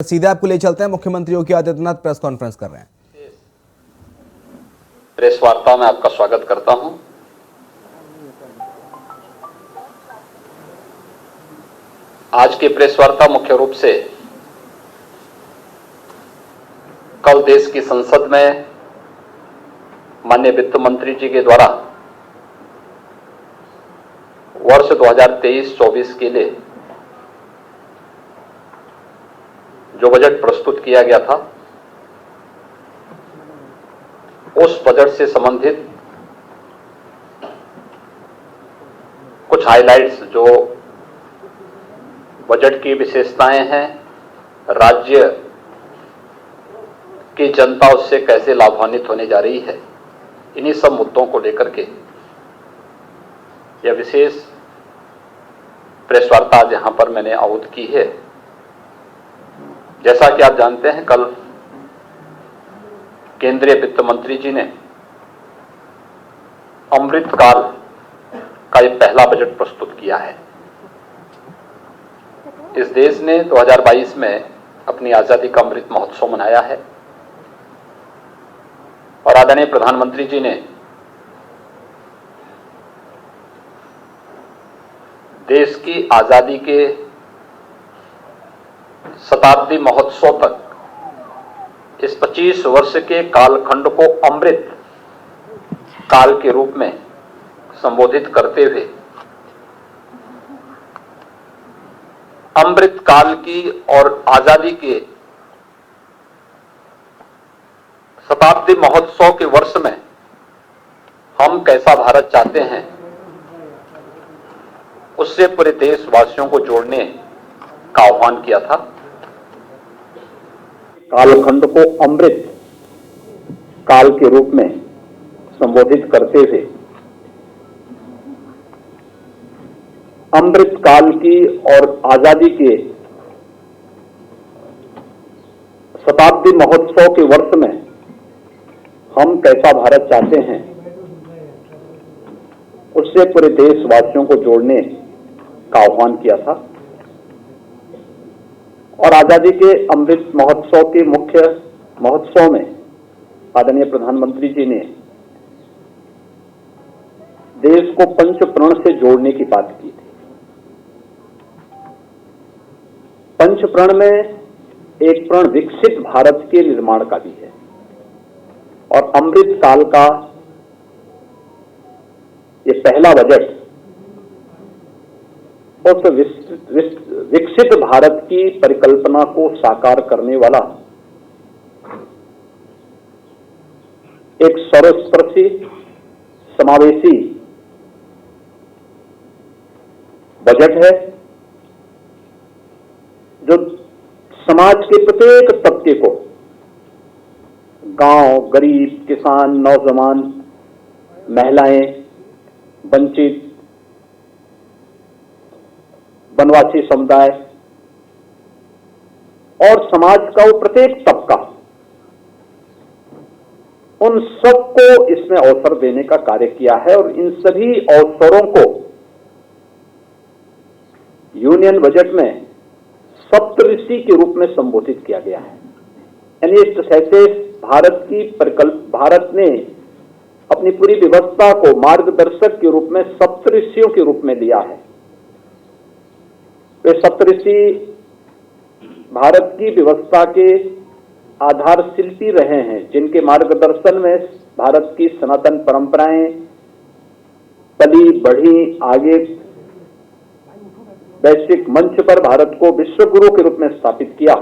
सीधे आपको ले चलते हैं। मुख्यमंत्री योगी आदित्यनाथ प्रेस कॉन्फ्रेंस कर रहे हैं। प्रेस वार्ता में आपका स्वागत करता हूं। आज की प्रेस वार्ता मुख्य रूप से कल देश की संसद में माननीय वित्त मंत्री जी के द्वारा वर्ष 2023-24 के लिए जो बजट प्रस्तुत किया गया था, उस बजट से संबंधित कुछ हाइलाइट्स, जो बजट की विशेषताएं हैं, राज्य की जनता उससे कैसे लाभान्वित होने जा रही है, इन्हीं सब मुद्दों को लेकर के यह विशेष प्रेस वार्ता आज यहां पर मैंने आहूत की है। जैसा कि आप जानते हैं, कल केंद्रीय वित्त मंत्री जी ने अमृतकाल का एक पहला बजट प्रस्तुत किया है। इस देश ने 2022 में अपनी आजादी का अमृत महोत्सव मनाया है और आदरणीय प्रधानमंत्री जी ने देश की आजादी के शताब्दी महोत्सव तक इस 25 वर्ष के कालखंड को अमृत काल के रूप में संबोधित करते हुए अमृत काल की और आजादी के शताब्दी महोत्सव के वर्ष में हम कैसा भारत चाहते हैं, उससे पूरे देशवासियों को जोड़ने का आह्वान किया था। कालखंड को अमृत काल के रूप में संबोधित करते हुए अमृत काल की और आजादी के शताब्दी महोत्सव के वर्ष में हम कैसा भारत चाहते हैं, उससे पूरे देशवासियों को जोड़ने का आह्वान किया था। और आजादी के अमृत महोत्सव के मुख्य महोत्सव में आदरणीय प्रधानमंत्री जी ने देश को पंच प्रण से जोड़ने की बात की थी। पंच प्रण में एक प्रण विकसित भारत के निर्माण का भी है और अमृत काल का ये पहला बजट उस विकसित भारत की परिकल्पना को साकार करने वाला एक सर्वस्पर्शी, समावेशी बजट है, जो समाज के प्रत्येक तबके को, गांव, गरीब, किसान, नौजवान, महिलाएं, वंचित, वनवासी समुदाय और समाज का वो प्रत्येक तबका, उन सबको इसमें अवसर देने का कार्य किया है। और इन सभी अवसरों को यूनियन बजट में सप्तऋषि के रूप में संबोधित किया गया है। यानी इस तरह से भारत ने अपनी पूरी व्यवस्था को मार्गदर्शक के रूप में सप्तऋषियों के रूप में लिया है। वे सप्तऋषि भारत की व्यवस्था के आधार शिल्पी रहे हैं, जिनके मार्गदर्शन में भारत की सनातन परंपराएं पली बढ़ी, आगे वैश्विक मंच पर भारत को विश्व गुरु के रूप में स्थापित किया।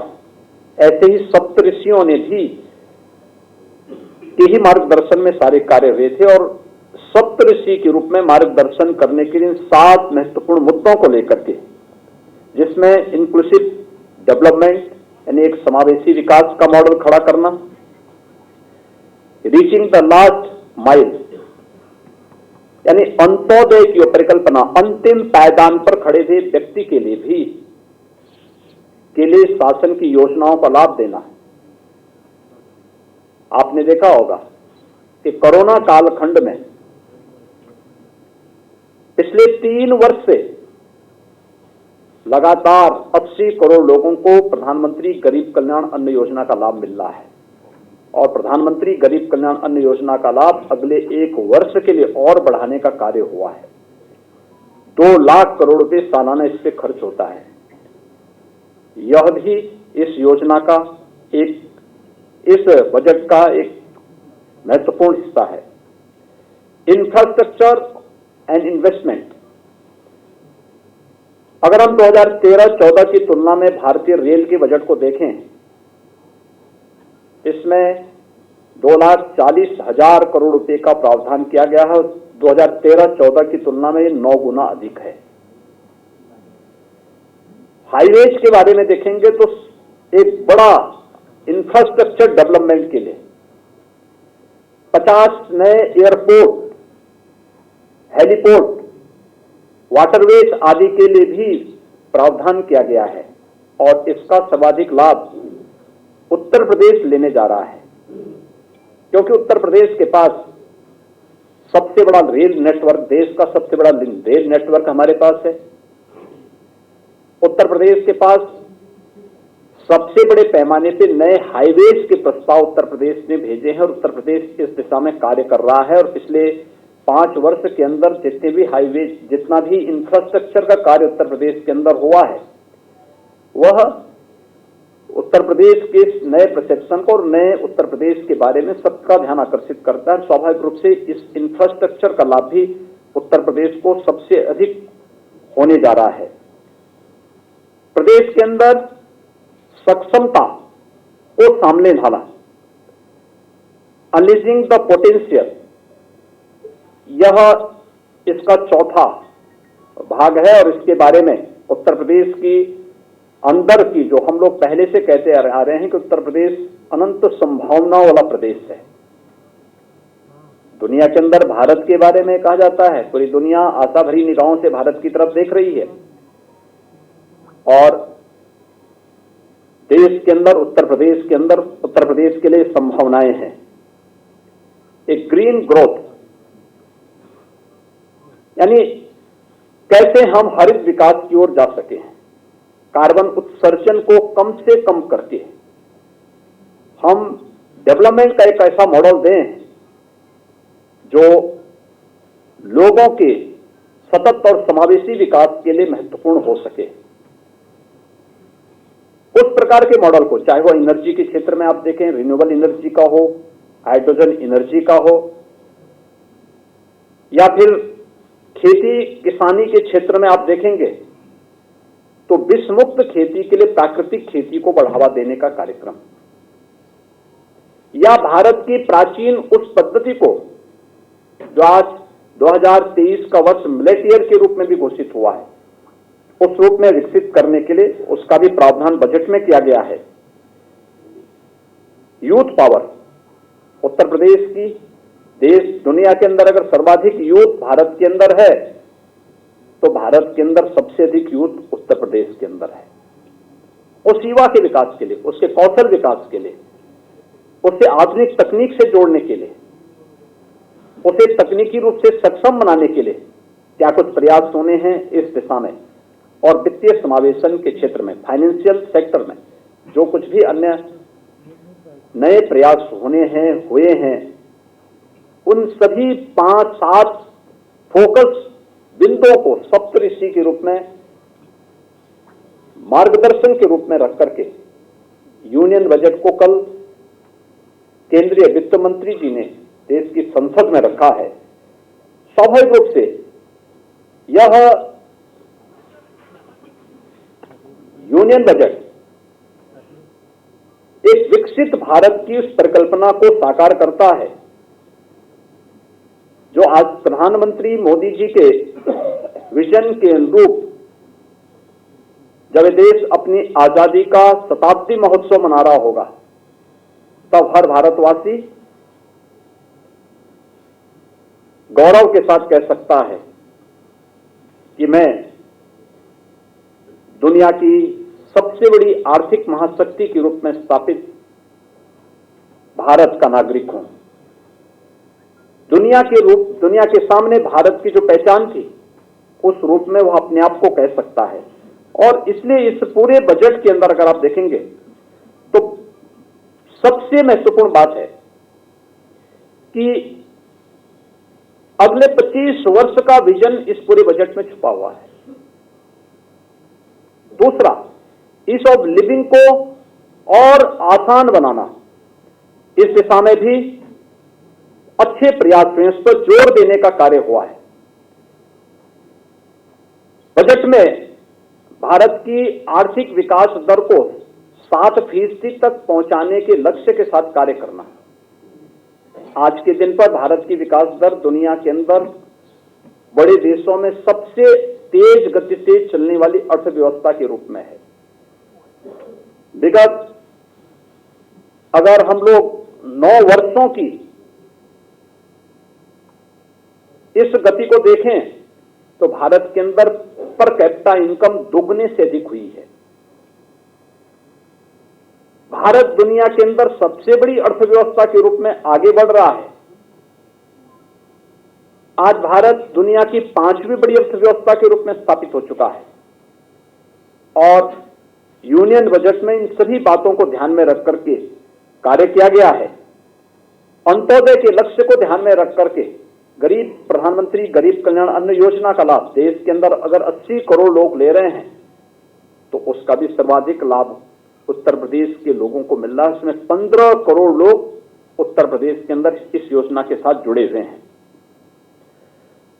ऐसे ही सप्तऋषियों ने भी के ही मार्गदर्शन में सारे कार्य हुए थे और सप्तऋषि के रूप में मार्गदर्शन करने के लिए 7 महत्वपूर्ण मुद्दों को लेकर के, जिसमें इंक्लूसिव डेवलपमेंट यानी एक समावेशी विकास का मॉडल खड़ा करना, रीचिंग द लास्ट माइल यानी अंत्योदय की परिकल्पना, अंतिम पायदान पर खड़े हुए व्यक्ति के लिए शासन की योजनाओं का लाभ देना। आपने देखा होगा कि कोरोना कालखंड में पिछले 3 वर्ष से लगातार 80 करोड़ लोगों को प्रधानमंत्री गरीब कल्याण अन्न योजना का लाभ मिल रहा है और प्रधानमंत्री गरीब कल्याण अन्न योजना का लाभ अगले 1 वर्ष के लिए और बढ़ाने का कार्य हुआ है। 2 लाख करोड़ रुपए सालाना इस पे खर्च होता है। यह भी इस योजना का इस बजट का एक महत्वपूर्ण हिस्सा है। इंफ्रास्ट्रक्चर एंड इन्वेस्टमेंट, अगर हम 2013-14 की तुलना में भारतीय रेल के बजट को देखें, इसमें 2,40,000 करोड़ रुपए का प्रावधान किया गया है। 2013-14 की तुलना में 9 गुना अधिक है। हाईवेज के बारे में देखेंगे तो एक बड़ा इंफ्रास्ट्रक्चर डेवलपमेंट के लिए 50 नए एयरपोर्ट, हेलीपोर्ट, वाटरवेज आदि के लिए भी प्रावधान किया गया है और इसका सर्वाधिक लाभ उत्तर प्रदेश लेने जा रहा है, क्योंकि उत्तर प्रदेश के पास सबसे बड़ा रेल नेटवर्क, देश का सबसे बड़ा रेल नेटवर्क हमारे पास है। उत्तर प्रदेश के पास सबसे बड़े पैमाने पे नए हाईवेज के प्रस्ताव उत्तर प्रदेश ने भेजे हैं और उत्तर प्रदेश इस दिशा में कार्य कर रहा है और पिछले 5 वर्ष के अंदर जितने भी हाईवेज, जितना भी इंफ्रास्ट्रक्चर का कार्य उत्तर प्रदेश के अंदर हुआ है, वह उत्तर प्रदेश के नए परसेप्शन को और नए उत्तर प्रदेश के बारे में सबका ध्यान आकर्षित करता है। स्वाभाविक रूप से इस इंफ्रास्ट्रक्चर का लाभ भी उत्तर प्रदेश को सबसे अधिक होने जा रहा है। प्रदेश के अंदर सक्षमता को सामने ढाला, अनलीजिंग द पोटेंशियल, यह इसका चौथा भाग है और इसके बारे में उत्तर प्रदेश की अंदर की, जो हम लोग पहले से कहते आ रहे हैं कि उत्तर प्रदेश अनंत संभावनाओं वाला प्रदेश है। दुनिया के अंदर भारत के बारे में कहा जाता है, पूरी दुनिया आशा भरी निगाहों से भारत की तरफ देख रही है और देश के अंदर, उत्तर प्रदेश के अंदर, उत्तर प्रदेश के लिए संभावनाएं हैं। एक ग्रीन ग्रोथ, यानी कैसे हम हरित विकास की ओर जा सके, कार्बन उत्सर्जन को कम से कम करके हम डेवलपमेंट का एक ऐसा मॉडल दें जो लोगों के सतत और समावेशी विकास के लिए महत्वपूर्ण हो सके। उस प्रकार के मॉडल को, चाहे वो एनर्जी के क्षेत्र में आप देखें, रिन्यूएबल एनर्जी का हो, हाइड्रोजन एनर्जी का हो, या फिर खेती किसानी के क्षेत्र में आप देखेंगे तो विषमुक्त खेती के लिए प्राकृतिक खेती को बढ़ावा देने का कार्यक्रम, या भारत की प्राचीन उस पद्धति को जो आज 2023 का वर्ष मिलेट ईयर के रूप में भी घोषित हुआ है, उस रूप में विकसित करने के लिए उसका भी प्रावधान बजट में किया गया है। यूथ पावर, उत्तर प्रदेश की, देश दुनिया के अंदर अगर सर्वाधिक यूथ भारत के अंदर है तो भारत के अंदर सबसे अधिक यूथ उत्तर प्रदेश के अंदर है। उस युवा के विकास के लिए, उसके कौशल विकास के लिए, उसे आधुनिक तकनीक से जोड़ने के लिए, उसे तकनीकी रूप से सक्षम बनाने के लिए क्या कुछ प्रयास होने हैं इस दिशा में, और वित्तीय समावेशन के क्षेत्र में, फाइनेंशियल सेक्टर में जो कुछ भी अन्य नए प्रयास हुए हैं, उन सभी 5-7 फोकस बिंदुओं को सप्तऋषि के रूप में, मार्गदर्शन के रूप में रख करके यूनियन बजट को कल केंद्रीय वित्त मंत्री जी ने देश की संसद में रखा है। स्वाभाविक रूप से यह यूनियन बजट एक विकसित भारत की उस परिकल्पना को साकार करता है जो आज प्रधानमंत्री मोदी जी के विजन के अनुरूप, जब देश अपनी आजादी का शताब्दी महोत्सव मना रहा होगा, तब हर भारतवासी गौरव के साथ कह सकता है कि मैं दुनिया की सबसे बड़ी आर्थिक महाशक्ति के रूप में स्थापित भारत का नागरिक हूं। दुनिया के सामने भारत की जो पहचान थी, उस रूप में वह अपने आप को कह सकता है और इसलिए इस पूरे बजट के अंदर अगर आप देखेंगे तो सबसे महत्वपूर्ण बात है कि अगले 25 वर्ष का विजन इस पूरे बजट में छुपा हुआ है। दूसरा, ईज ऑफ लिविंग को और आसान बनाना, इस दिशा में भी अच्छे प्रयास हुए, इस पर जोर देने का कार्य हुआ है। बजट में भारत की आर्थिक विकास दर को 7% तक पहुंचाने के लक्ष्य के साथ कार्य करना। आज के दिन पर भारत की विकास दर दुनिया के अंदर बड़े देशों में सबसे तेज गति से चलने वाली अर्थव्यवस्था के रूप में है। विगत अगर हम लोग 9 वर्षों की इस गति को देखें तो भारत के अंदर पर कैपिटा इनकम दोगुने से अधिक हुई है। भारत दुनिया के अंदर सबसे बड़ी अर्थव्यवस्था के रूप में आगे बढ़ रहा है। आज भारत दुनिया की 5वीं बड़ी अर्थव्यवस्था के रूप में स्थापित हो चुका है और यूनियन बजट में इन सभी बातों को ध्यान में रख करके कार्य किया गया है। अंत्योदय के लक्ष्य को ध्यान में रख करके प्रधानमंत्री गरीब कल्याण अन्न योजना का लाभ देश के अंदर अगर 80 करोड़ लोग ले रहे हैं तो उसका भी सर्वाधिक लाभ उत्तर प्रदेश के लोगों को मिल रहा है। इसमें 15 करोड़ लोग उत्तर प्रदेश के अंदर इस योजना के साथ जुड़े हुए हैं।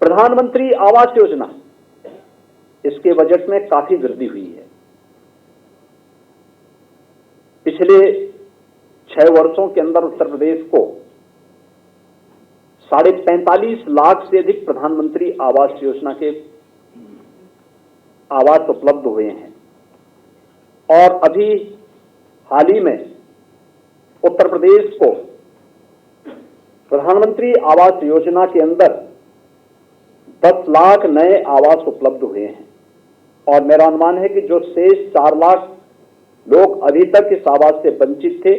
प्रधानमंत्री आवास योजना, इसके बजट में काफी वृद्धि हुई है। पिछले 6 वर्षों के अंदर उत्तर प्रदेश को 45.5 लाख से अधिक प्रधानमंत्री आवास योजना के आवास उपलब्ध हुए हैं और अभी हाल ही में उत्तर प्रदेश को प्रधानमंत्री आवास योजना के अंदर 10 लाख नए आवास उपलब्ध हुए हैं और मेरा अनुमान है कि जो शेष 4 लाख लोग अभी तक इस आवास से वंचित थे,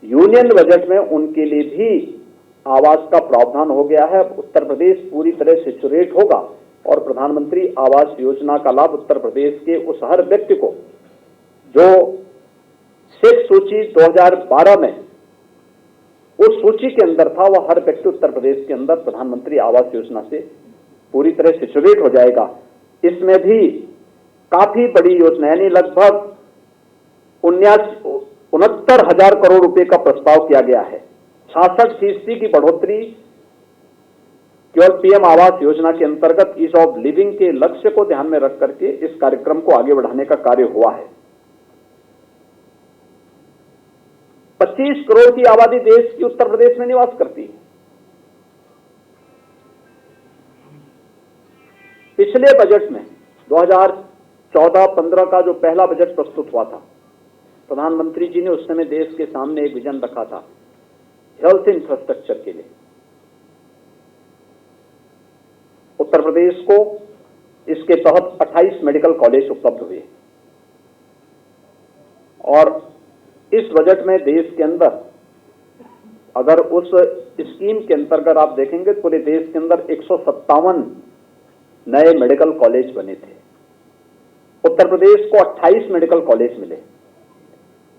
यूनियन बजट में उनके लिए भी आवास का प्रावधान हो गया है। उत्तर प्रदेश पूरी तरह से सैचुरेट होगा और प्रधानमंत्री आवास योजना का लाभ उत्तर प्रदेश के उस हर व्यक्ति को जो शेष सूची 2012 में उस सूची के अंदर था, वह हर व्यक्ति उत्तर प्रदेश के अंदर प्रधानमंत्री आवास योजना से पूरी तरह से सैचुरेट हो जाएगा। इसमें भी काफी बड़ी योजना यानी लगभग 69,000 करोड़ रुपए का प्रस्ताव किया गया है। 66% की बढ़ोतरी केवल पीएम आवास योजना के अंतर्गत ईज ऑफ लिविंग के लक्ष्य को ध्यान में रख करके इस कार्यक्रम को आगे बढ़ाने का कार्य हुआ है। 25 करोड़ की आबादी देश की उत्तर प्रदेश में निवास करती है। पिछले बजट में 2014-15 का जो पहला बजट प्रस्तुत हुआ था, प्रधानमंत्री जी ने उस समय देश के सामने एक विजन रखा था हेल्थ इंफ्रास्ट्रक्चर के लिए। उत्तर प्रदेश को इसके तहत 28 मेडिकल कॉलेज उपलब्ध हुए और इस बजट में देश के अंदर अगर उस स्कीम के अंतर्गत आप देखेंगे पूरे देश के अंदर 157 नए मेडिकल कॉलेज बने थे। उत्तर प्रदेश को 28 मेडिकल कॉलेज मिले।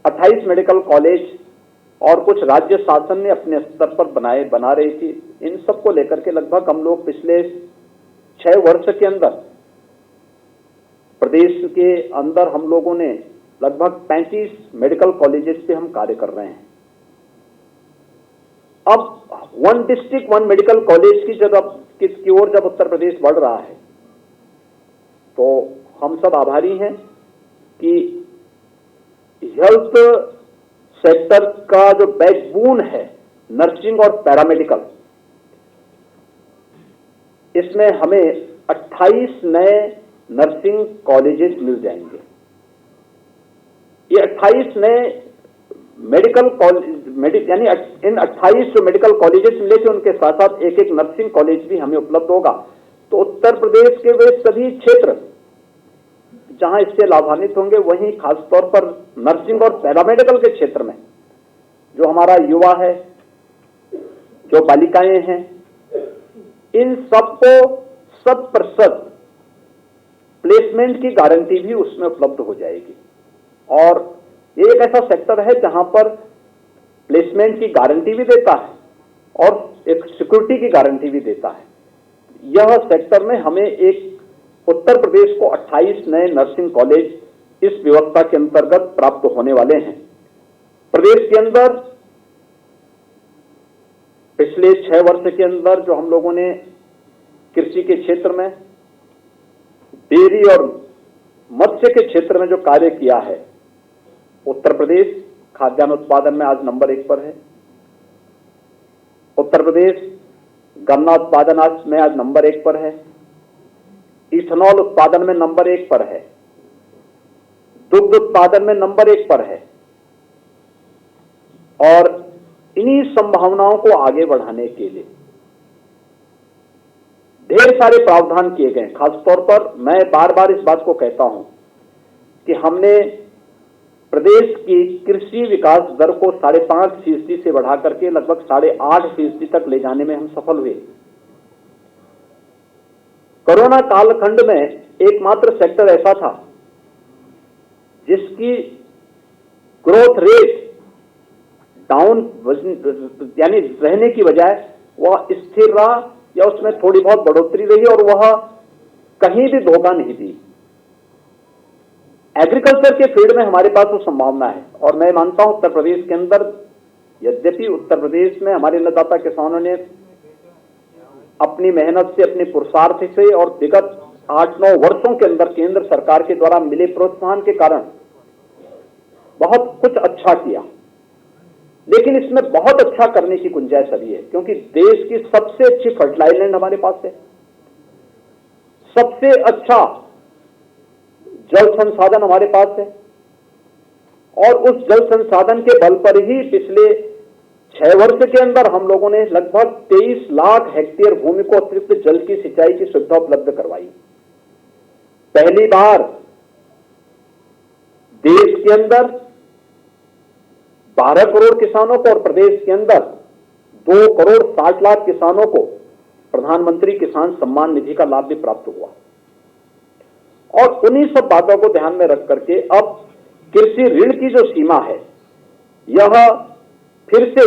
28 मेडिकल कॉलेज और कुछ राज्य शासन ने अपने स्तर पर बना रही थी। इन सबको लेकर के लगभग हम लोग पिछले 6 वर्ष के अंदर प्रदेश के अंदर हम लोगों ने लगभग 35 मेडिकल कॉलेजेस पे हम कार्य कर रहे हैं। अब 1 डिस्ट्रिक्ट 1 मेडिकल कॉलेज की ओर जब उत्तर प्रदेश बढ़ रहा है तो हम सब आभारी हैं कि हेल्थ सेक्टर का जो बैकबोन है नर्सिंग और पैरामेडिकल, इसमें हमें 28 नए नर्सिंग कॉलेजेस मिल जाएंगे। ये 28 नए मेडिकल कॉलेज यानी इन 28 जो मेडिकल कॉलेजेस मिले थे उनके साथ साथ एक नर्सिंग कॉलेज भी हमें उपलब्ध होगा। तो उत्तर प्रदेश के वे सभी क्षेत्र जहां इससे लाभान्वित होंगे, वहीं खासतौर पर नर्सिंग और पैरामेडिकल के क्षेत्र में जो हमारा युवा है, जो बालिकाएं हैं, इन सबको 100% प्लेसमेंट की गारंटी भी उसमें उपलब्ध हो जाएगी। और ये एक ऐसा सेक्टर है जहां पर प्लेसमेंट की गारंटी भी देता है और एक सिक्योरिटी की गारंटी भी देता है। यह सेक्टर में हमें एक उत्तर प्रदेश को 28 नए नर्सिंग कॉलेज इस व्यवस्था के अंतर्गत प्राप्त होने वाले हैं। प्रदेश के अंदर पिछले 6 वर्ष के अंदर जो हम लोगों ने कृषि के क्षेत्र में, डेयरी और मत्स्य के क्षेत्र में जो कार्य किया है, उत्तर प्रदेश खाद्यान्न उत्पादन में आज नंबर 1 पर है। उत्तर प्रदेश गन्ना उत्पादन आज में आज नंबर 1 पर है। इथेनॉल उत्पादन में नंबर 1 पर है। दुग्ध उत्पादन में नंबर 1 पर है। और इन्हीं संभावनाओं को आगे बढ़ाने के लिए ढेर सारे प्रावधान किए गए। खासतौर पर मैं बार बार इस बात को कहता हूं कि हमने प्रदेश की कृषि विकास दर को 5.5% से बढ़ा करके लगभग 8.5% तक ले जाने में हम सफल हुए। कोरोना कालखंड में एकमात्र सेक्टर ऐसा था जिसकी ग्रोथ रेट डाउन यानी रहने की बजाय वह स्थिर रहा या उसमें थोड़ी बहुत बढ़ोतरी रही और वह कहीं भी धोखा नहीं दी। एग्रीकल्चर के फील्ड में हमारे पास वो संभावना है और मैं मानता हूं उत्तर प्रदेश के अंदर, यद्यपि उत्तर प्रदेश में हमारे अन्नदाता किसानों ने अपनी मेहनत से, अपने पुरुषार्थ से और विगत 8-9 वर्षों के अंदर केंद्र सरकार के द्वारा मिले प्रोत्साहन के कारण बहुत कुछ अच्छा किया, लेकिन इसमें बहुत अच्छा करने की गुंजाइश अभी है, क्योंकि देश की सबसे अच्छी फर्टिलाइजर लैंड हमारे पास है, सबसे अच्छा जल संसाधन हमारे पास है और उस जल संसाधन के बल पर ही पिछले 6 वर्ष के अंदर हम लोगों ने लगभग 23 लाख हेक्टेयर भूमि को अतिरिक्त जल की सिंचाई की सुविधा उपलब्ध करवाई। पहली बार देश के अंदर 12 करोड़ किसानों को और प्रदेश के अंदर 2 करोड़ 60 लाख किसानों को प्रधानमंत्री किसान सम्मान निधि का लाभ भी प्राप्त हुआ। और उन्हीं सब बातों को ध्यान में रख करके अब कृषि ऋण की जो सीमा है, यह फिर से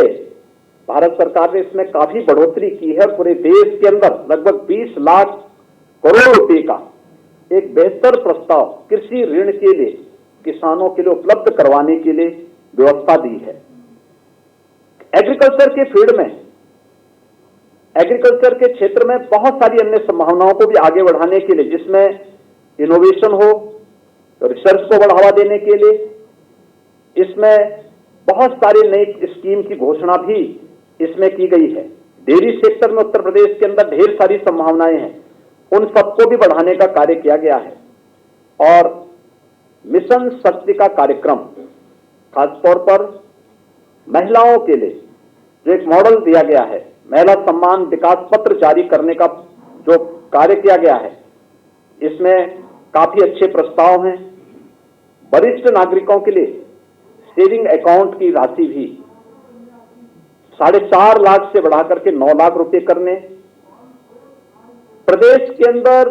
भारत सरकार ने इसमें काफी बढ़ोतरी की है। पूरे देश के अंदर लगभग 20 लाख करोड़ रुपए का एक बेहतर प्रस्ताव कृषि ऋण के लिए किसानों के लिए उपलब्ध करवाने के लिए व्यवस्था दी है। एग्रीकल्चर के फील्ड में, एग्रीकल्चर के क्षेत्र में बहुत सारी अन्य संभावनाओं को भी आगे बढ़ाने के लिए, जिसमें इनोवेशन हो, तो रिसर्च को बढ़ावा देने के लिए इसमें बहुत सारी नई स्कीम की घोषणा भी इसमें की गई है। डेयरी सेक्टर में उत्तर प्रदेश के अंदर ढेर सारी संभावनाएं हैं, उन सबको भी बढ़ाने का कार्य किया गया है। और मिशन शक्ति का कार्यक्रम खासतौर पर महिलाओं के लिए जो एक मॉडल दिया गया है, महिला सम्मान विकास पत्र जारी करने का जो कार्य किया गया है, इसमें काफी अच्छे प्रस्ताव हैं। वरिष्ठ नागरिकों के लिए सेविंग अकाउंट की राशि भी 4.5 लाख से बढ़ाकर के 9 लाख रुपए करने, प्रदेश के अंदर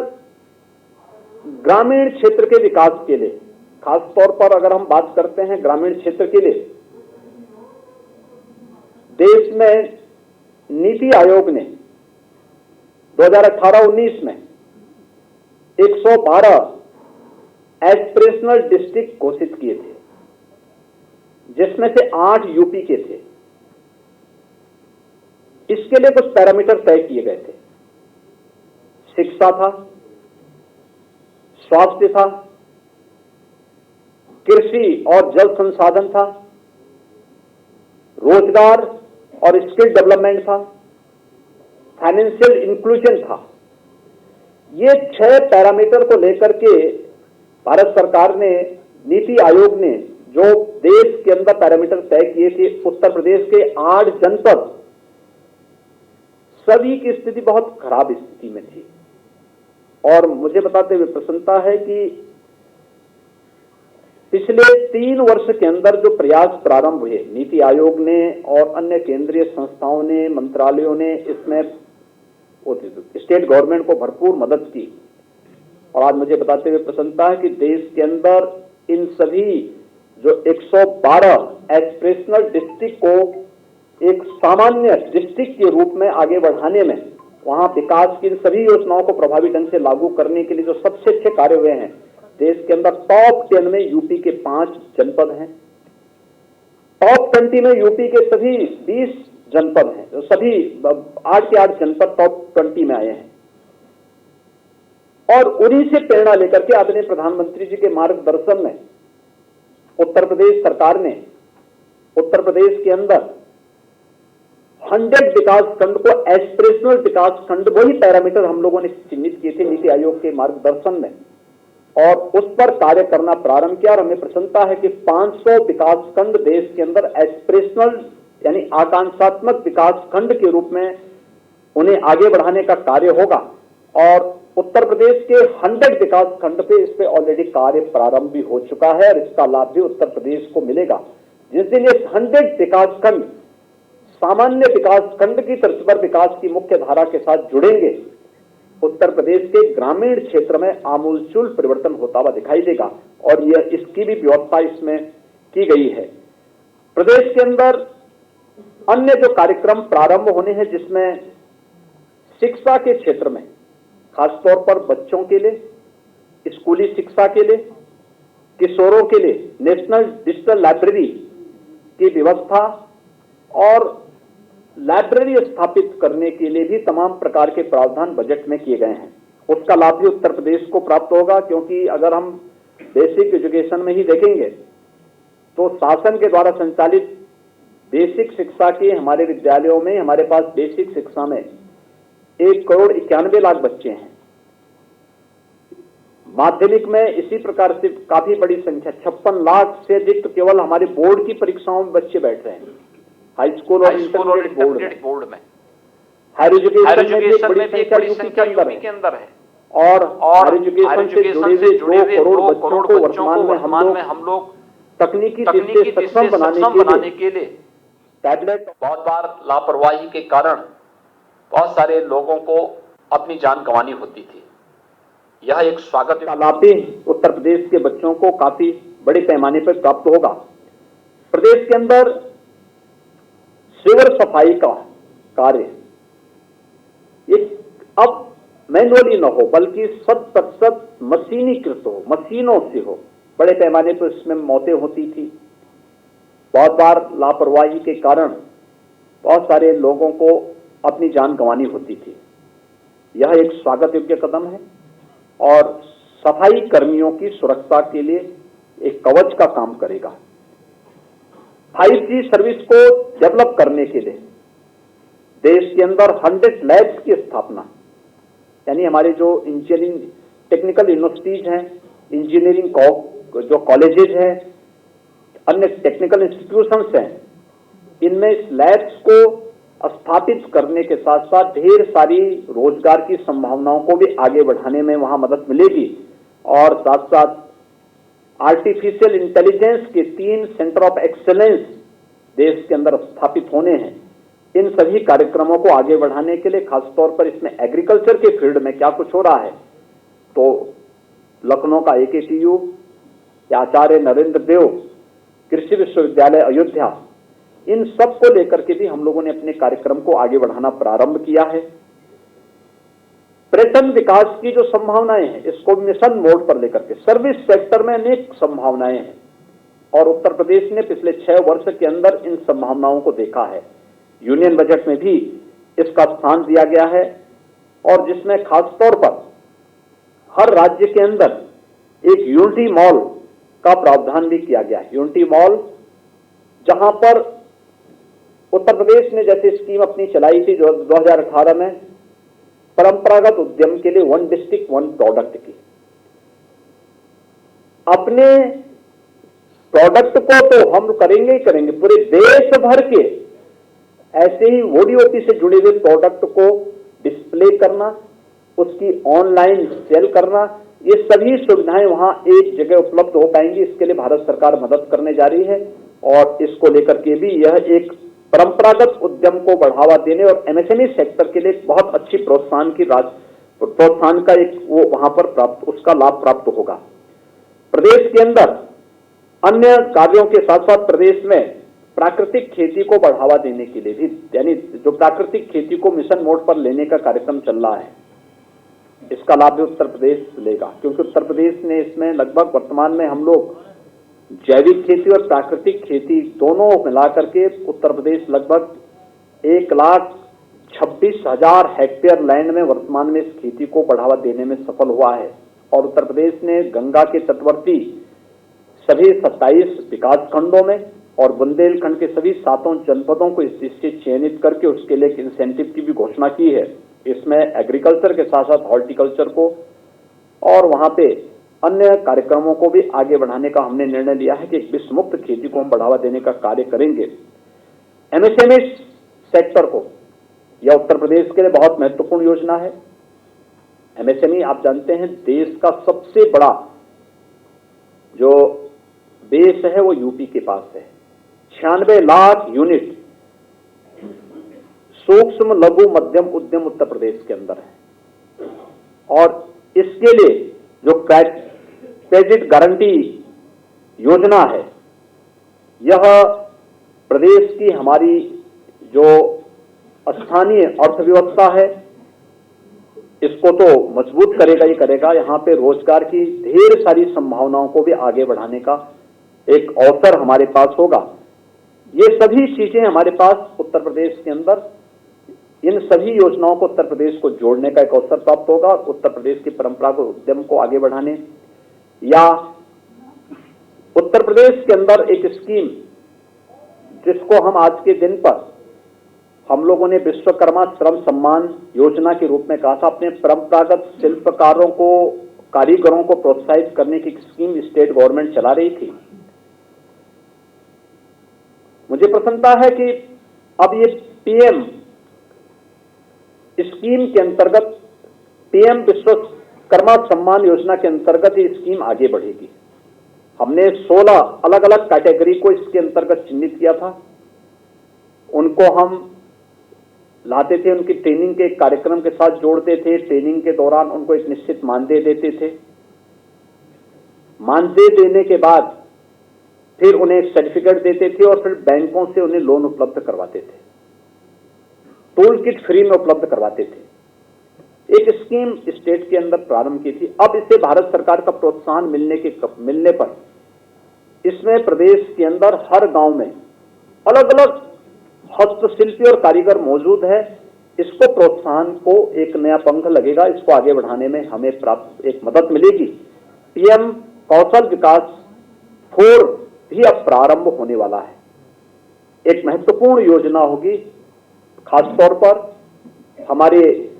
ग्रामीण क्षेत्र के विकास के लिए, खासतौर पर अगर हम बात करते हैं ग्रामीण क्षेत्र के लिए, देश में नीति आयोग ने 2018-19 में 112 एस्पिरेशनल डिस्ट्रिक्ट घोषित किए थे, जिसमें से 8 यूपी के थे। इसके लिए कुछ पैरामीटर तय किए गए थे। शिक्षा था, स्वास्थ्य था, कृषि और जल संसाधन था, रोजगार और स्किल डेवलपमेंट था, फाइनेंशियल इंक्लूजन था। ये 6 पैरामीटर को लेकर के भारत सरकार ने, नीति आयोग ने जो देश के अंदर पैरामीटर तय किए थे, उत्तर प्रदेश के 8 जनपद, सभी की स्थिति बहुत खराब स्थिति में थी। और मुझे बताते हुए प्रसन्नता है कि पिछले 3 वर्ष के अंदर जो प्रयास प्रारंभ हुए, नीति आयोग ने और अन्य केंद्रीय संस्थाओं ने, मंत्रालयों ने इसमें स्टेट गवर्नमेंट को भरपूर मदद की और आज मुझे बताते हुए प्रसन्नता है कि देश के अंदर इन सभी जो 112 एस्पिरेशनल डिस्ट्रिक्ट को एक सामान्य डिस्ट्रिक्ट के रूप में आगे बढ़ाने में, वहां विकास की सभी योजनाओं को प्रभावी ढंग से लागू करने के लिए जो सबसे अच्छे कार्य हुए हैं, देश के अंदर टॉप 10 में यूपी के 5 जनपद हैं, टॉप 20 में यूपी के सभी 20 जनपद हैं, जो सभी 8 के 8 जनपद टॉप 20 में आए हैं। और उन्हीं से प्रेरणा लेकर के आदरणीय प्रधानमंत्री जी के मार्गदर्शन में उत्तर प्रदेश सरकार ने उत्तर प्रदेश के अंदर 100 विकास खंड को एस्पिरेशनल विकास खंड, वही पैरामीटर हम लोगों ने चिन्हित किए थे नीति आयोग के मार्गदर्शन में, और उस पर कार्य करना प्रारंभ किया। और हमें प्रसन्नता है कि 500 विकास खंड देश के अंदर एस्पिरेशनल यानी आकांक्षात्मक विकास खंड के रूप में उन्हें आगे बढ़ाने का कार्य होगा। और उत्तर प्रदेश के 100 विकास खंड पे इस पे ऑलरेडी कार्य प्रारंभ भी हो चुका है और इसका लाभ भी उत्तर प्रदेश को मिलेगा। जिस दिन ये 100 विकास खंड सामान्य विकास खंड की तर्ज पर विकास की मुख्य धारा के साथ जुड़ेंगे, उत्तर प्रदेश के ग्रामीण क्षेत्र में आमूलचूल परिवर्तन होता हुआ दिखाई देगा। और यह इसकी भी व्यवस्था इसमें की गई है। प्रदेश के अंदर अन्य जो कार्यक्रम प्रारंभ होने हैं, जिसमें शिक्षा के क्षेत्र में खासतौर पर बच्चों के लिए, स्कूली शिक्षा के लिए, किशोरों के लिए नेशनल डिजिटल लाइब्रेरी की व्यवस्था और लाइब्रेरी स्थापित करने के लिए भी तमाम प्रकार के प्रावधान बजट में किए गए हैं। उसका लाभ भी उत्तर प्रदेश को प्राप्त होगा, क्योंकि अगर हम बेसिक एजुकेशन में ही देखेंगे तो शासन के द्वारा संचालित बेसिक शिक्षा के हमारे विद्यालयों में, हमारे पास बेसिक शिक्षा में 1,91,00,000 बच्चे हैं। माध्यमिक में इसी प्रकार से काफी बड़ी संख्या 56 लाख से अधिक तो केवल हमारे बोर्ड की परीक्षाओं में बच्चे बैठ रहे हैं, हाई स्कूल और इंटरमीडिएट बोर्ड में। हायर एजुकेशन में भी बड़ी संख्या यूपी के अंदर है। और हायर एजुकेशन से जुड़े हुए 2 करोड़ बच्चों को वर्तमान में हम लोग तकनीकी दृष्टि से सक्षम बनाने के लिए टैबलेट, बहुत बार लापरवाही के कारण बहुत सारे लोगों को अपनी जान गंवानी होती थी। यह एक स्वागत का लाभ भी उत्तर प्रदेश के बच्चों को काफी बड़े पैमाने पर प्राप्त होगा। प्रदेश के अंदर सीवर सफाई का कार्य ये अब मैनुअली न हो, बल्कि 100% मशीनीकृत हो, मशीनों से हो। बड़े पैमाने पर इसमें मौतें होती थी। बहुत बार लापरवाही के कारण बहुत सारे लोगों को अपनी जान गंवानी होती थी। यह एक स्वागत योग्य कदम है और सफाई कर्मियों की सुरक्षा के लिए एक कवच का काम करेगा। 5G सर्विस को डेवलप करने के लिए देश के अंदर 100 लैब्स की स्थापना, यानी हमारे जो इंजीनियरिंग टेक्निकल यूनिवर्सिटीज हैं, इंजीनियरिंग जो कॉलेजेज हैं, अन्य टेक्निकल इंस्टीट्यूशंस हैं, इनमें इस लैब्स को स्थापित करने के साथ साथ ढेर सारी रोजगार की संभावनाओं को भी आगे बढ़ाने में वहां मदद मिलेगी। और साथ साथ आर्टिफिशियल इंटेलिजेंस के 3 सेंटर ऑफ एक्सेलेंस देश के अंदर स्थापित होने हैं। इन सभी कार्यक्रमों को आगे बढ़ाने के लिए खासतौर पर इसमें एग्रीकल्चर के फील्ड में क्या कुछ हो रहा है, तो लखनऊ का AKTU या आचार्य नरेंद्र देव कृषि विश्वविद्यालय अयोध्या, इन सब को लेकर के भी हम लोगों ने अपने कार्यक्रम को आगे बढ़ाना प्रारंभ किया है। पर्यटन विकास की जो संभावनाएं हैं, इसको मिशन मोड पर लेकर के सर्विस सेक्टर में अनेक संभावनाएं हैं और उत्तर प्रदेश ने पिछले 6 वर्ष के अंदर इन संभावनाओं को देखा है। यूनियन बजट में भी इसका स्थान दिया गया है और जिसमें खासतौर पर हर राज्य के अंदर एक यूनिटी मॉल का प्रावधान भी किया गया है। यूनिटी मॉल, जहां पर उत्तर प्रदेश ने जैसे स्कीम अपनी चलाई थी जो 2018 में परंपरागत उद्यम के लिए 1 डिस्ट्रिक्ट 1 प्रोडक्ट की, अपने प्रोडक्ट को तो हम करेंगे ही करेंगे, पूरे देश भर के ऐसे ही ODOP से जुड़े हुए प्रोडक्ट को डिस्प्ले करना, उसकी ऑनलाइन सेल करना, ये सभी सुविधाएं वहां एक जगह उपलब्ध हो पाएंगी। इसके लिए भारत सरकार मदद करने जा रही है और इसको लेकर के भी यह एक परंपरागत उद्यम को बढ़ावा देने और MSME सेक्टर के लिए बहुत अच्छी प्रोत्साहन की प्रोत्साहन का एक वो वहां पर प्राप्त उसका लाभ प्राप्त होगा। प्रदेश के अंदर अन्य कार्यों के साथ साथ प्रदेश में प्राकृतिक खेती को बढ़ावा देने के लिए भी, यानी जो प्राकृतिक खेती को मिशन मोड पर लेने का कार्यक्रम चल रहा है, इसका लाभ भी उत्तर प्रदेश लेगा, क्योंकि उत्तर प्रदेश ने इसमें लगभग वर्तमान में हम लोग जैविक खेती और प्राकृतिक खेती दोनों मिलाकर के उत्तर प्रदेश लगभग 1,26,000 हेक्टेयर लैंड में वर्तमान में इस खेती को बढ़ावा देने में सफल हुआ है। और उत्तर प्रदेश ने गंगा के तटवर्ती सभी 27 विकास खंडों में और बुंदेलखंड के सभी 7 जनपदों को इससे चयनित करके उसके लिए एक इंसेंटिव की भी घोषणा की है। इसमें एग्रीकल्चर के साथ साथ हॉर्टिकल्चर को और वहां पे अन्य कार्यक्रमों को भी आगे बढ़ाने का हमने निर्णय लिया है कि एक विश्व मुक्त खेती को हम बढ़ावा देने का कार्य करेंगे। एमएसएमई सेक्टर को, यह उत्तर प्रदेश के लिए बहुत महत्वपूर्ण योजना है। एमएसएमई आप जानते हैं देश का सबसे बड़ा जो बेस है वो यूपी के पास है। 96 लाख यूनिट सूक्ष्म लघु मध्यम उद्यम उत्तर प्रदेश के अंदर है। और इसके लिए जो क्रेडिट गारंटी योजना है, यह प्रदेश की हमारी जो स्थानीय अर्थव्यवस्था है इसको तो मजबूत करेगा ही करेगा, यहाँ पे रोजगार की ढेर सारी संभावनाओं को भी आगे बढ़ाने का एक अवसर हमारे पास होगा। ये सभी चीजें हमारे पास उत्तर प्रदेश के अंदर, इन सभी योजनाओं को उत्तर प्रदेश को जोड़ने का एक अवसर प्राप्त होगा। उत्तर प्रदेश की परंपरागत उद्यम को आगे बढ़ाने या उत्तर प्रदेश के अंदर एक स्कीम जिसको हम आज के दिन पर हम लोगों ने विश्वकर्मा श्रम सम्मान योजना के रूप में कहा था, अपने परंपरागत शिल्पकारों को, कारीगरों को प्रोत्साहित करने की स्कीम स्टेट गवर्नमेंट चला रही थी। मुझे प्रसन्नता है कि अब ये पीएम स्कीम के अंतर्गत, पीएम विश्वकर्मा सम्मान योजना के अंतर्गत ये स्कीम आगे बढ़ेगी। हमने 16 अलग अलग कैटेगरी को इसके अंतर्गत चिन्हित किया था। उनको हम लाते थे, उनकी ट्रेनिंग के कार्यक्रम के साथ जोड़ते थे। ट्रेनिंग के दौरान उनको एक निश्चित मानदेय देते थे। मानदेय देने के बाद फिर उन्हें एक सर्टिफिकेट देते थे और फिर बैंकों से उन्हें लोन उपलब्ध करवाते थे, टूल किट फ्री में उपलब्ध करवाते थे। एक स्कीम स्टेट के अंदर प्रारंभ की थी। अब इसे भारत सरकार का प्रोत्साहन मिलने पर इसमें प्रदेश के अंदर हर गांव में अलग अलग हस्तशिल्पी और कारीगर मौजूद है। इसको प्रोत्साहन को एक नया पंख लगेगा, इसको आगे बढ़ाने में हमें प्राप्त एक मदद मिलेगी। पीएम कौशल विकास 4 भी अब प्रारंभ होने वाला है। एक महत्वपूर्ण योजना होगी, खासतौर पर हमारे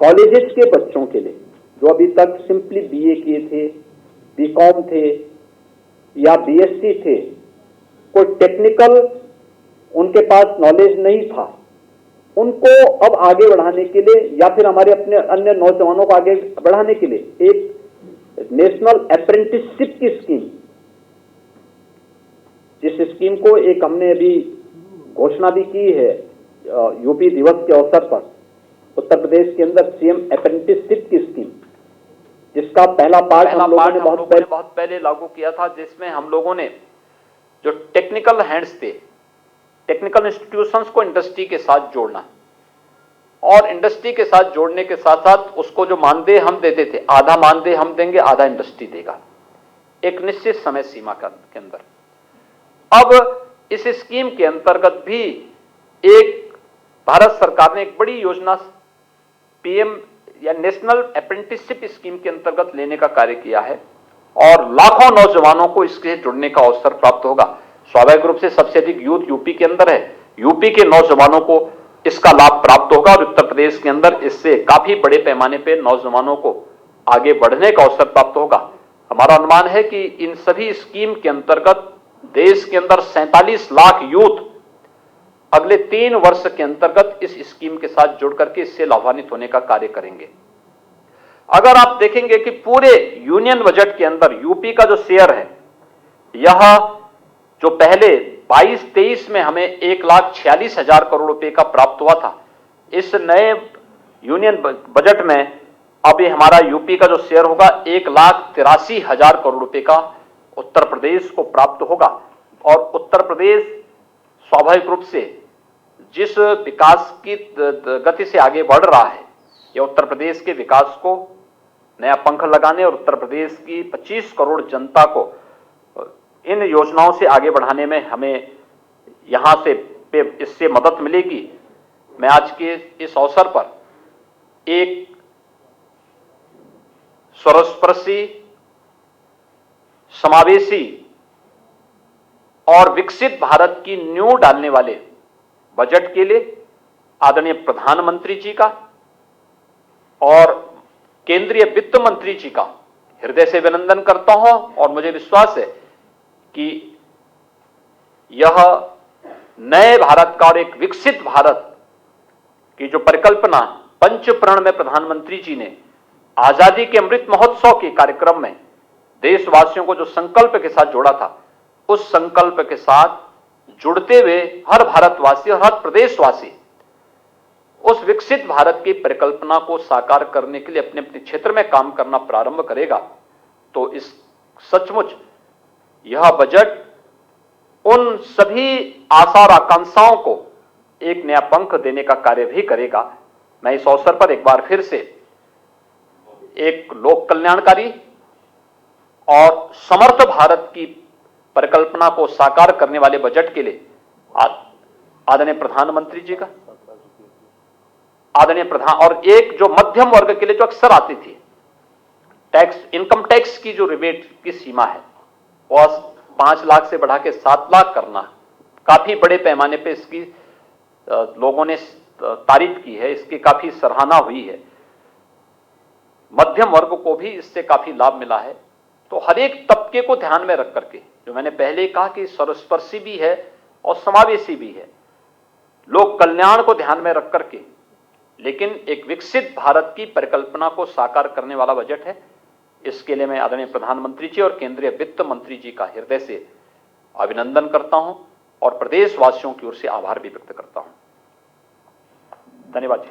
कॉलेजेस के बच्चों के लिए जो अभी तक सिंपली बीए किए थे, बीकॉम थे या बीएससी थे, कोई टेक्निकल उनके पास नॉलेज नहीं था, उनको अब आगे बढ़ाने के लिए या फिर हमारे अपने अन्य नौजवानों को आगे बढ़ाने के लिए एक नेशनल अप्रेंटिसशिप की स्कीम, जिस स्कीम को एक हमने अभी घोषणा भी की है यूपी दिवस के अवसर पर, उत्तर प्रदेश के अंदर सीएम अप्रेंटिसशिप की स्कीम, जिसका पहला पार्ट हम लोगों ने बहुत पहले लागू किया था, जिसमें हम लोगों ने जो टेक्निकल हैंड्स थे, टेक्निकल इंस्टीट्यूशंस को इंडस्ट्री के साथ जोड़ना और इंडस्ट्री के साथ जोड़ने के साथ साथ उसको जो मानदेय हम देते थे, आधा मानदेय हम देंगे, आधा इंडस्ट्री देगा, एक निश्चित समय सीमा के अंदर। अब इस स्कीम के अंतर्गत भी एक भारत सरकार ने एक बड़ी योजना पीएम या नेशनल अप्रेंटिसशिप स्कीम के अंतर्गत लेने का कार्य किया है और लाखों नौजवानों को इसके जुड़ने का अवसर प्राप्त होगा। स्वाभाविक रूप से सबसे अधिक यूथ यूपी के अंदर है, यूपी के नौजवानों को इसका लाभ प्राप्त होगा और उत्तर प्रदेश के अंदर इससे काफी बड़े पैमाने पर नौजवानों को आगे बढ़ने का अवसर प्राप्त होगा। हमारा अनुमान है कि इन सभी स्कीम के अंतर्गत देश के अंदर 47 लाख यूथ अगले 3 वर्ष के अंतर्गत इस स्कीम के साथ जुड़ करके इससे लाभान्वित होने का कार्य करेंगे। अगर आप देखेंगे कि पूरे यूनियन बजट के अंदर यूपी का जो शेयर है, यह जो पहले 22-23 में हमें 1,46,000 करोड़ रुपए का प्राप्त हुआ था, इस नए यूनियन बजट में अब ये हमारा यूपी का जो शेयर होगा 1,83,000 करोड़ रुपए का उत्तर प्रदेश को प्राप्त होगा। और उत्तर प्रदेश स्वाभाविक रूप से जिस विकास की गति से आगे बढ़ रहा है, यह उत्तर प्रदेश के विकास को नया पंख लगाने और उत्तर प्रदेश की 25 करोड़ जनता को इन योजनाओं से आगे बढ़ाने में हमें यहां से इससे मदद मिलेगी। मैं आज के इस अवसर पर एक सर्वस्पर्शी, समावेशी और विकसित भारत की नींव डालने वाले बजट के लिए आदरणीय प्रधानमंत्री जी का और केंद्रीय वित्त मंत्री जी का हृदय से अभिनंदन करता हूं। और मुझे विश्वास है कि यह नए भारत का और एक विकसित भारत की जो परिकल्पना पंचप्रण में प्रधानमंत्री जी ने आजादी के अमृत महोत्सव के कार्यक्रम में देशवासियों को जो संकल्प के साथ जोड़ा था, उस संकल्प के साथ जुड़ते हुए हर भारतवासी और हर प्रदेशवासी उस विकसित भारत की परिकल्पना को साकार करने के लिए अपने अपने क्षेत्र में काम करना प्रारंभ करेगा, तो इस सचमुच यह बजट उन सभी आशा और आकांक्षाओं को एक नया पंख देने का कार्य भी करेगा। मैं इस अवसर पर एक बार फिर से एक लोक कल्याणकारी और समर्थ भारत की परिकल्पना को साकार करने वाले बजट के लिए आदरणीय प्रधानमंत्री जी का और एक जो मध्यम वर्ग के लिए जो अक्सर आती थी टैक्स, इनकम टैक्स की जो रिबेट की सीमा है वह 5 लाख से बढ़ा के 7 लाख करना, काफी बड़े पैमाने पे इसकी लोगों ने तारीफ की है, इसकी काफी सराहना हुई है। मध्यम वर्ग को भी इससे काफी लाभ मिला है। तो हर एक तबके को ध्यान में रख करके, जो मैंने पहले ही कहा कि सर्वस्पर्शी भी है और समावेशी भी है, लोक कल्याण को ध्यान में रख करके, लेकिन एक विकसित भारत की परिकल्पना को साकार करने वाला बजट है। इसके लिए मैं आदरणीय प्रधानमंत्री जी और केंद्रीय वित्त मंत्री जी का हृदय से अभिनंदन करता हूं और प्रदेशवासियों की ओर से आभार भी व्यक्त करता हूं। धन्यवाद जी।